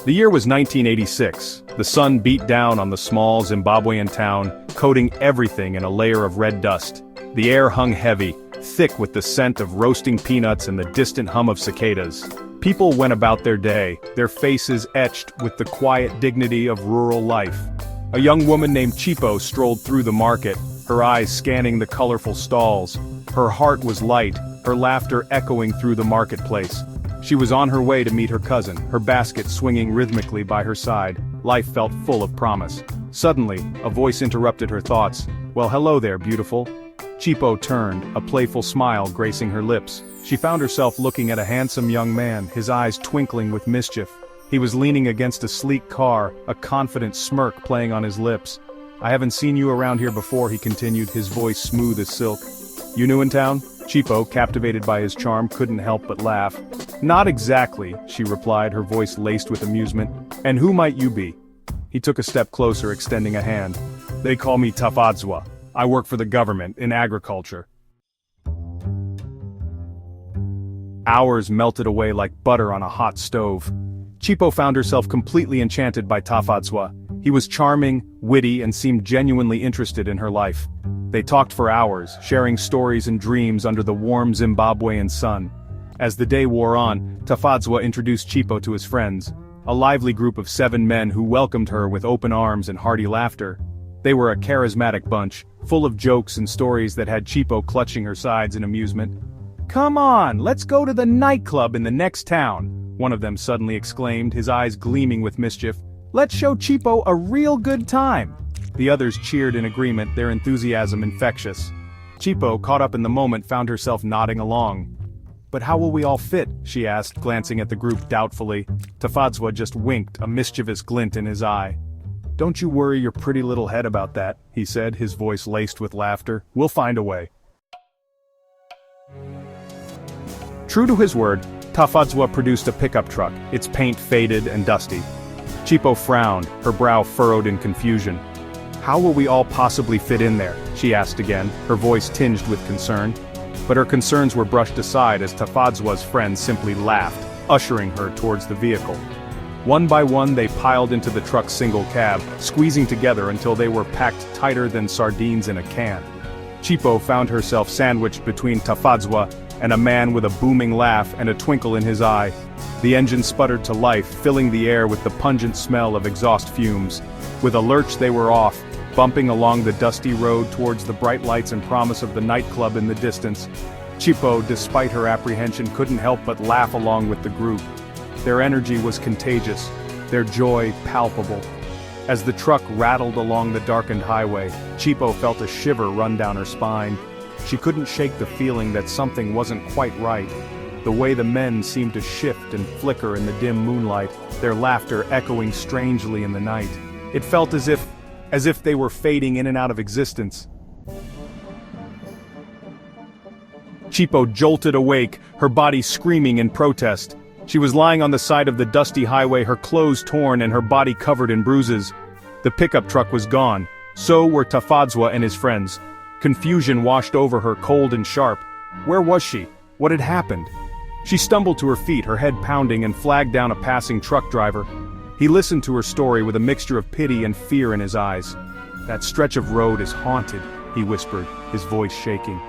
The year was 1986. The sun beat down on the small Zimbabwean town, coating everything in a layer of red dust. The air hung heavy, thick with the scent of roasting peanuts and the distant hum of cicadas. People went about their day, their faces etched with the quiet dignity of rural life. A young woman named Chipo strolled through the market, her eyes scanning the colorful stalls. Her heart was light, her laughter echoing through the marketplace. She was on her way to meet her cousin, her basket swinging rhythmically by her side. Life felt full of promise. Suddenly, a voice interrupted her thoughts. "Well, hello there, beautiful." Chipo turned, a playful smile gracing her lips. She found herself looking at a handsome young man, his eyes twinkling with mischief. He was leaning against a sleek car, a confident smirk playing on his lips. "I haven't seen you around here before," he continued, his voice smooth as silk. "You new in town?" Chipo, captivated by his charm, couldn't help but laugh. "Not exactly," she replied, her voice laced with amusement. "And who might you be?" He took a step closer, extending a hand. "They call me Tafadzwa. I work for the government, in agriculture." Hours melted away like butter on a hot stove. Chipo found herself completely enchanted by Tafadzwa. He was charming, witty, and seemed genuinely interested in her life. They talked for hours, sharing stories and dreams under the warm Zimbabwean sun. As the day wore on, Tafadzwa introduced Chipo to his friends, a lively group of 7 men who welcomed her with open arms and hearty laughter. They were a charismatic bunch, full of jokes and stories that had Chipo clutching her sides in amusement. "Come on, let's go to the nightclub in the next town," one of them suddenly exclaimed, his eyes gleaming with mischief. "Let's show Chipo a real good time." The others cheered in agreement, their enthusiasm infectious. Chipo, caught up in the moment, found herself nodding along. "But how will we all fit?" she asked, glancing at the group doubtfully. Tafadzwa just winked, a mischievous glint in his eye. "Don't you worry your pretty little head about that," he said, his voice laced with laughter. "We'll find a way." True to his word, Tafadzwa produced a pickup truck, its paint faded and dusty. Chipo frowned, her brow furrowed in confusion. "How will we all possibly fit in there?" she asked again, her voice tinged with concern. But her concerns were brushed aside as Tafadzwa's friends simply laughed, ushering her towards the vehicle. One by one they piled into the truck's single cab, squeezing together until they were packed tighter than sardines in a can. Chipo found herself sandwiched between Tafadzwa and a man with a booming laugh and a twinkle in his eye. The engine sputtered to life, filling the air with the pungent smell of exhaust fumes. With a lurch they were off, bumping along the dusty road towards the bright lights and promise of the nightclub in the distance. Chipo, despite her apprehension, couldn't help but laugh along with the group. Their energy was contagious, their joy palpable. As the truck rattled along the darkened highway, Chipo felt a shiver run down her spine. She couldn't shake the feeling that something wasn't quite right. The way the men seemed to shift and flicker in the dim moonlight, their laughter echoing strangely in the night. It felt as if they were fading in and out of existence. Chipo jolted awake, her body screaming in protest. She was lying on the side of the dusty highway, her clothes torn and her body covered in bruises. The pickup truck was gone. So were Tafadzwa and his friends. Confusion washed over her, cold and sharp. Where was she? What had happened? She stumbled to her feet, her head pounding, and flagged down a passing truck driver. He listened to her story with a mixture of pity and fear in his eyes. "That stretch of road is haunted," he whispered, his voice shaking.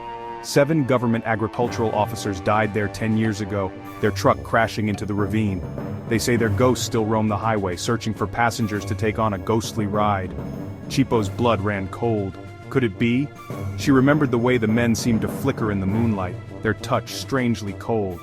7 government agricultural officers died there 10 years ago, their truck crashing into the ravine. They say their ghosts still roam the highway, searching for passengers to take on a ghostly ride. Chipo's blood ran cold. Could it be? She remembered the way the men seemed to flicker in the moonlight, their touch strangely cold.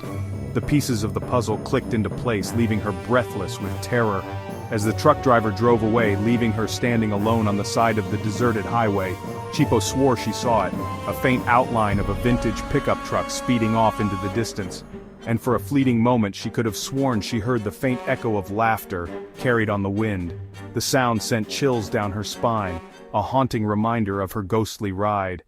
The pieces of the puzzle clicked into place, leaving her breathless with terror. As the truck driver drove away, leaving her standing alone on the side of the deserted highway, Chipo swore she saw it, a faint outline of a vintage pickup truck speeding off into the distance. And for a fleeting moment she could have sworn she heard the faint echo of laughter, carried on the wind. The sound sent chills down her spine, a haunting reminder of her ghostly ride.